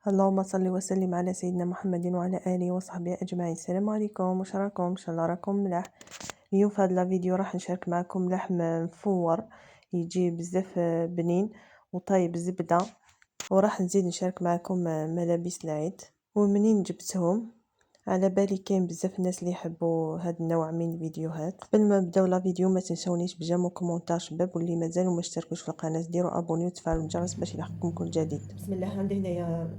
اللهم صل وسلم على سيدنا محمد وعلى اله وصحبه اجمعين. السلام عليكم، واش راكم؟ ان شاء الله راكم ملاح. اليوم في هذا الفيديو راح نشارك معكم لحم مفور يجي بزاف بنين وطايب زبده، وراح نزيد نشارك معكم ملابس العيد ومنين جبتهم. على بالي كاين بزاف الناس اللي يحبوا هذا النوع من الفيديوهات. قبل ما نبداو لا فيديو ما تنسونيش بجيم وكومونتاج شباب، واللي مازالوا ما اشتركوش في القناه ديروا ابوني وتفعلوا الجرس باش يلحقكم كل جديد. بسم الله. عندي هنايا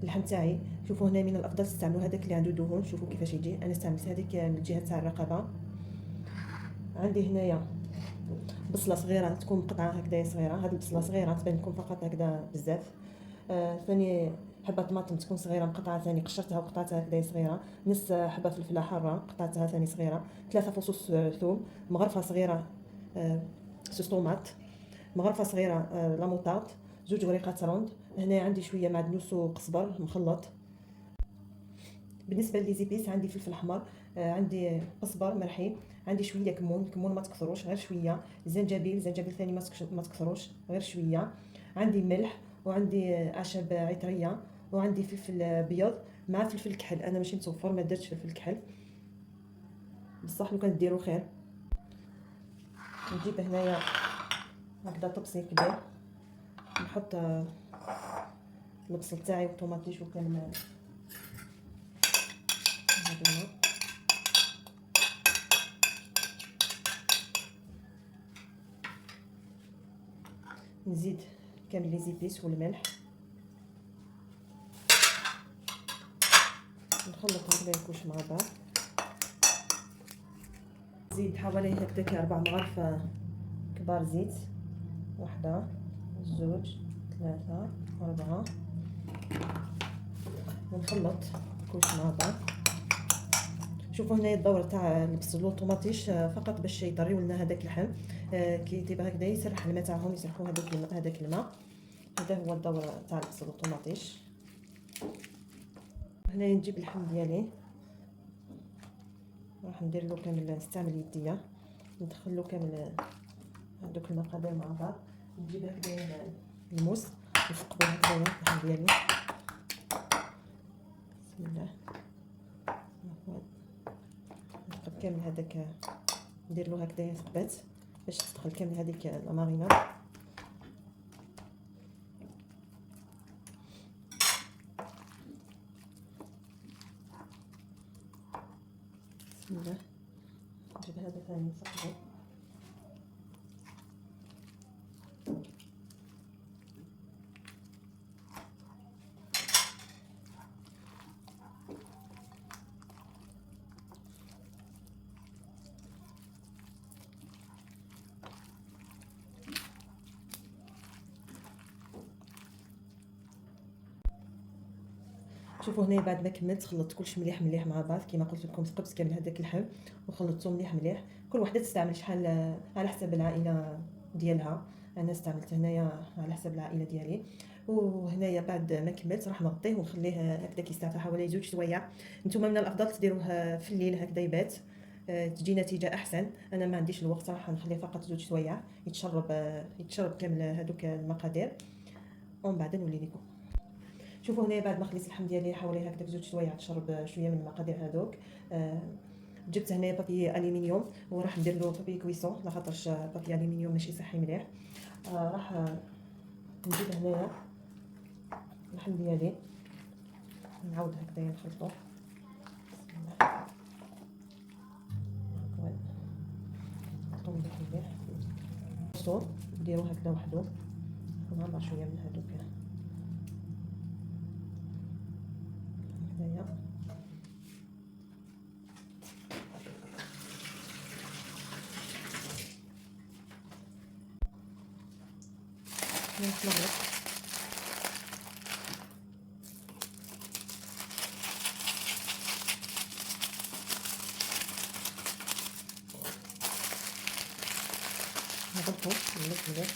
اللحم تاعي. شوفوا هنا من الافضل تستعملوا هذاك اللي عنده دهون. شوفوا كيفاش يجي. انا استعملت هذيك من الجهه تاع الرقبه. عندي هنايا بصله صغيره، تكون قطعه هكذا صغيره. هذه البصله صغيره تبان لكم فقط هكذا بزاف. ثاني حبه طماطم تكون صغيره مقطعه، ثاني قشرتها وقطعتها هكذا صغيره. نص حبه فلفله حاره قطعتها ثاني صغيره. 3 فصوص ثوم، مغرفه صغيره صوص طوماط، مغرفه صغيره لاموطارد، 2 وريقات روند. هنا عندي شويه معدنوس وقزبر مخلط. بالنسبه لي عندي فلفل احمر، عندي قزبر مرحي، عندي شويه كمون ما تكثروش غير شويه، زنجبيل ثاني ما تكثروش غير شويه، عندي ملح، وعندي اعشاب عطريه، وعندي فلفل ابيض مع فلفل كحل. انا ماشي مصفر، ما درتش فلفل كحل بصح لو كان ديروا خير. نجيب هنايا هكذا طبسي كبير، نحط البصل تاعي والطوماطيش وكامل هذوما. نزيد كامل لي زيبيس والملح، نخلط هكذا كلش مع بعض. نزيد حوالي هكذاك 4 مغارف كبار زيت، 1 2 3 4، ونخلط كلش مع بعض. شوفوا هنا الدور تاع البصل والطوماطيش فقط باش يطريو لنا هذاك اللحم. كي تبقى هكذا يسرح الماء تاعهم، يسرحوا هذاك الماء. هذا هو الدور تاع البصل والطوماطيش. هنا نجيب اللحم ديالي، راح ندير له كامل، نستعمل يديا ندخل له كامل هذوك المقادير مع بعض. نجيب هكذا الموس نثقبو هكذا اللحم ديالي. بسم الله. نثقب كامل هذاك، ندير له هكذا ثقبات باش تدخل كامل هذيك الماريناد. بسم الله. نجيب هذا ثاني نثقبو. شوفوا هنا بعد ما كملت خلطت كلش مليح مع بعض. كما قلت لكم ثقبت كامل هذاك اللحم وخلطته مليح. كل وحده تستعمل شحال على حسب العائله ديالها. انا استعملت هنايا على حسب العائله ديالي. وهنايا بعد ما كملت راح نغطيه ونخليه هكذا كيستعفى حوالي 2 سوايع. نتوما من الافضل تديروه في الليل هكذا يبات، تجي نتيجه احسن. انا ما عنديش الوقت، راح نخليه فقط 2 سوايع يتشرب كامل هذوك المقادير، ومن بعد نولي لكم. شوفوا هنا بعد ما خليت اللحم ديالي حوالي هكذا 2 سوايع تشرب شويه من المقادير هذوك. جبت هنا بابي الومنيوم وراح ندير له بابي كويسون، لاخاطرش بابي الومنيوم ماشي صحي مليح. راح نجيب هنايا اللحم ديالي نعاود هكذا نخلطو. بسم الله. نخلطو مليح الصوت، نديرو هكذا وحدو، ونعمر شويه من هذوك هنايا. نخلط نضربو مليح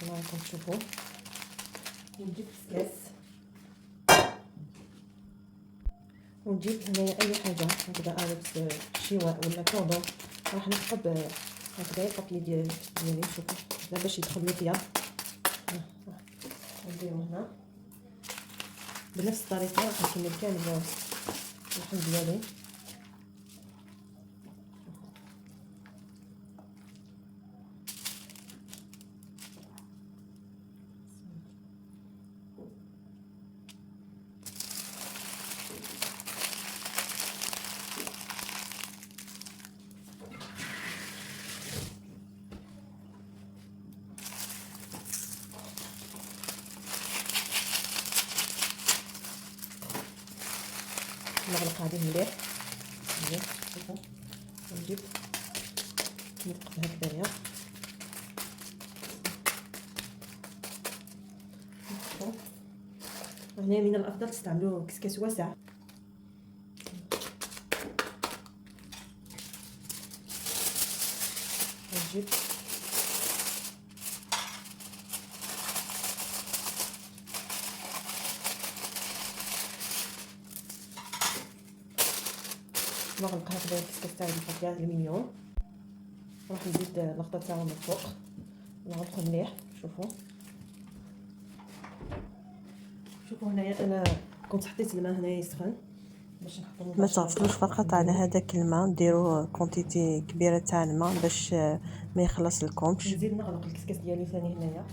كما راكم تشوفوا. ونجيب كسكاس، ونجيب هنايا اي حاجه هكذا قالب شواء ولا كوندوم. راح نثقب هكذا البابي ديالي. شوفوا باش يدخل لي فيها. نديرو هنا بنفس الطريقه راح نكمل كامل اللحم ديالي. نغلق هذه مليح. شوفوا نجيب نقطع هكذايا. هنا من الافضل تستعملوا كسكس واسع. نجيب نغلق هكذا الكسكس تاعي ديال الالومنيوم. راح نزيد الغطاء تاعو من الفوق نغلقو مليح. شوفوا هنايا انا كنت حطيت الماء هنايا يسخن باش نحطو ما تغطلوش فقط على هذاك الماء، ديروا كونتيتي كبيره تاع الماء باش ما يخلص لكمش. نزيد نغلق الكسكس ديالي ثاني هنايا.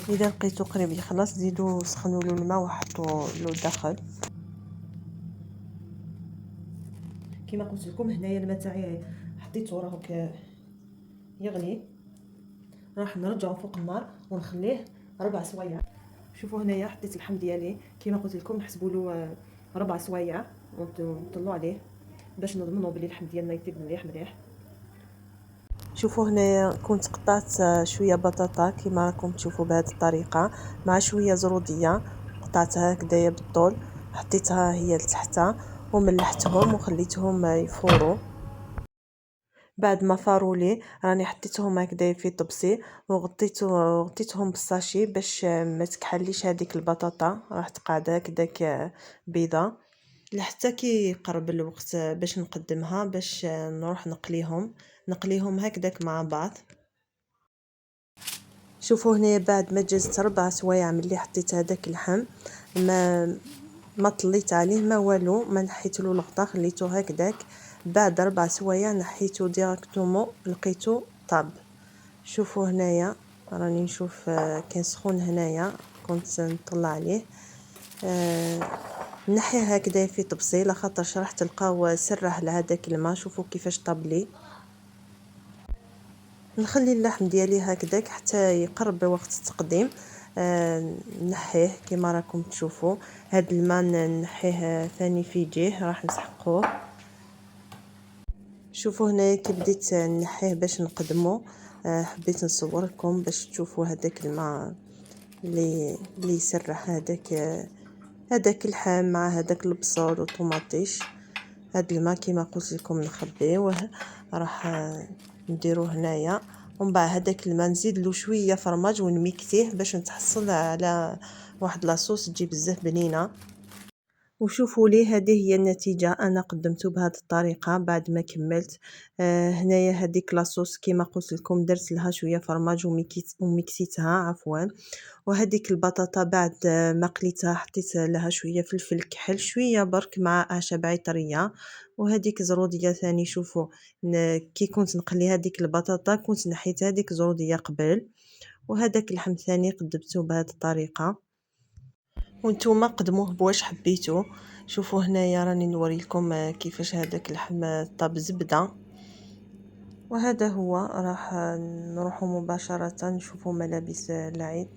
اذا لقيتو قريب يخلص زيدوا سخنوا له الماء وحطوا له داخل. كما قلت لكم هنايا الماء تاعي حطيته راهو يغلي، راح نرجعو فوق النار ونخليه 4 سوايع. شوفوا هنايا حطيت اللحم ديالي كما قلت لكم نحسبوا له 4 سوايع ونطلعوا عليه باش نضمنوا بلي اللحم ديالنا يطيب مليح. شوفوا هنايا كنت قطعت شويه بطاطا كما راكم تشوفوا بهذه الطريقه مع شويه زروديه، قطعتها هكذايا بالطول حطيتها هي لتحتها وملحتهم وخليتهم يفوروا. بعد ما فاروا لي راني حطيتهم هكذا في طبسي وغطيتهم بالساشي باش ما تكحليش هذيك البطاطا، راح تقعد هكذاك بيضه لحتى كي يقرب الوقت باش نقدمها باش نروح نقليهم هكذاك مع بعض. شوفوا هنا بعد ما جزت 4 سوايع ملي حطيت هذاك اللحم ما طليت عليه ما والو، ما نحيت له الغطاء خليته هكذاك. بعد 4 سوايع نحيته ديريكتومون لقيته طاب. شوفوا هنايا راني نشوف كان سخون هنايا كنت نطلع عليه نحيه هكذا في طبسيله خاطر راح تلقاو سرح لهذاك الماء. شوفوا كيفاش طاب لي. نخلي اللحم ديالي هكذاك حتى يقرب وقت التقديم نحيه كما راكم تشوفوا. هذا الماء نحيه ثاني في جهه راح نسحقوه. شوفوا هنا كي بديت نحيه باش نقدمه حبيت نصور لكم باش تشوفوا هذاك الماء اللي يسرح هذاك اللحم مع هذاك البصل والطوماطيش. هذا الماء كما قلت لكم نخبيوه راح نديروه هنايا ومن بعد هذاك الماء نزيد له شويه فرماج ونميكسيه باش نتحصل على واحد لاصوص تجي بزاف بنينه. وشوفوا لي هذه هي النتيجه، انا قدمته بهذه الطريقه بعد ما كملت. هنايا هذيك لاصوص كما قلت لكم درت لها شويه فرماج وميكسيتها عفوا. وهذيك البطاطا بعد ما قليتها حطيت لها شويه فلفل كحل شويه برك مع اعشاب عطريه. وهذيك زروديه ثاني. شوفوا كي كنت نقلي هذيك البطاطا كنت نحيت هذيك زروديه قبل. وهذاك اللحم ثاني قدمته بهذه الطريقه وانتوما قدموه بواش حبيتو. شوفوا هنايا راني نوري لكم كيفاش هذاك اللحم طاب زبده. وهذا هو راح نروحوا مباشره نشوفوا ملابس العيد.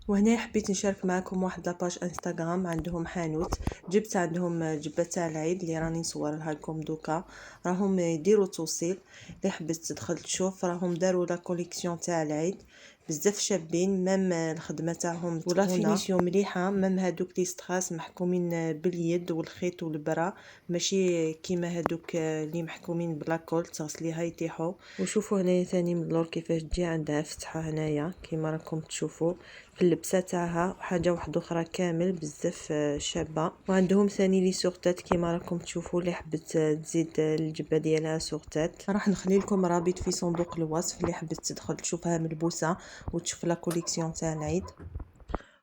وهنا حبيت نشارك معكم واحد لاباج انستغرام عندهم حانوت جبت عندهم جبه تاع العيد اللي راني نصورها لكم دوكا. راهم يديروا توصيل اللي حبيت تدخل تشوف راهم داروا لا كوليكسيون تاع العيد بزاف شابين. مام الخدمه تاعهم ولا فينيسيون مليحه. مام هادوك لي ستراس محكومين باليد والخيط والبرا ماشي كيما هادوك اللي محكومين بلاكول تغسليها يطيحوا. وشوفوا هنايا ثاني من اللور كيفاش تجي عندها فتحه هنايا كيما راكم تشوفوا في اللبسه تاعها وحاجه واحده اخرى كامل بزاف شابه. وعندهم ثاني لي سورتات كيما راكم تشوفوا اللي حبت تزيد الجبه ديالها سورتات. راح نخلي لكم رابط في صندوق الوصف اللي حبت تدخل تشوفها ملبوسه وتشوف لا كوليكسيون تاع العيد.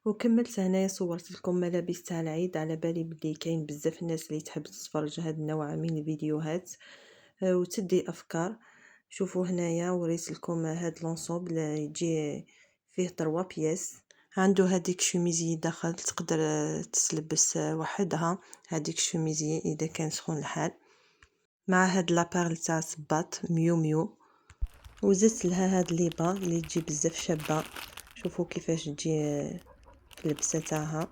وكملت هنايا صورت لكم ملابس تاع العيد، على بالي بلي كاين بزاف الناس اللي تحب تتفرج هاد النوع من الفيديوهات وتدي افكار. شوفوا هنايا وريت لكم هاد لونسومبل يجي فيه 3 بياس. عنده هذيك شوميزي داخل تقدر تلبس وحدها، هذيك الشوميزي اذا كان سخون الحال، مع هاد لابارل تاع صباط ميو ميو. وزدت لها هاد ليبا اللي تجي بزاف شابه. شوفوا كيفاش تجي في اللبسه تاعها.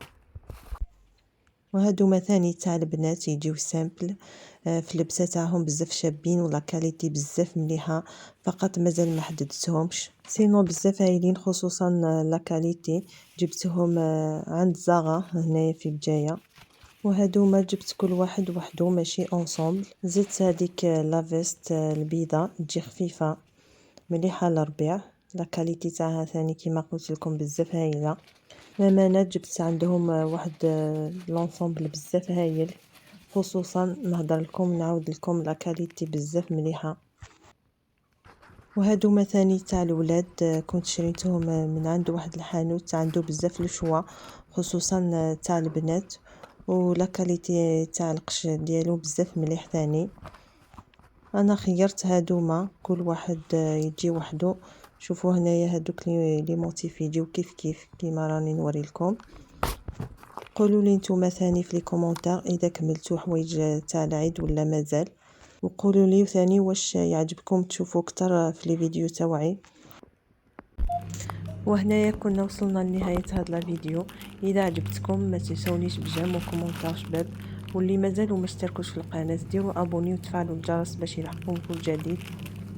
وهادو مثاني تاع البنات يجيو سامبل في اللبسه تاعهم بزاف شابين ولا كاليتي بزاف مليحه، فقط مازال ما حددتهمش. سينو بزاف هايلين خصوصا لا كاليتي، جبتهم عند زاغا هنايا في بجايه. وهادو ما جبت كل واحد وحده ماشي اونصومبل. زدت هذيك لافيست البيضاء تجي خفيفه مليحه للربيع، لا كاليتي تاعها ثاني كيما قلت لكم بزاف هايله. مامانات جبت عندهم واحد لونسومبل بزاف هايل، خصوصا نهضر لكم نعاود لكم لا كاليتي بزاف مليحه. وهادو مثاني تاع الولاد كنت شريتهم من عند واحد الحانوت عنده بزاف الشوا، خصوصا تاع البنات، ولا كاليتي تاع القش ديالو بزاف مليح ثاني. انا خيرت هادوما كل واحد يجي وحده. شوفوا هنايا هادوك لي موتيف يجيو كيف كيف كيما راني نوري لكم. قولوا لي نتوما ثاني في لي كومونتير اذا كملتوا حوايج تاع العيد ولا مازال، وقولوا لي ثاني واش يعجبكم تشوفوا اكثر في لي فيديو تاوعي. وهنايا كنا وصلنا لنهايه هذا الفيديو. اذا عجبتكم ما تنسونيش بجيم وكومونتير شباب، واللي مازالوا ما اشتركوش في القناه ديروا ابوني وتفعلوا الجرس باش يلحقكم كل جديد.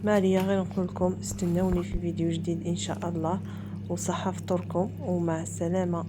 ما عليا غير نقول لكم استنوني في فيديو جديد ان شاء الله، وصحه فطوركم ومع السلامه.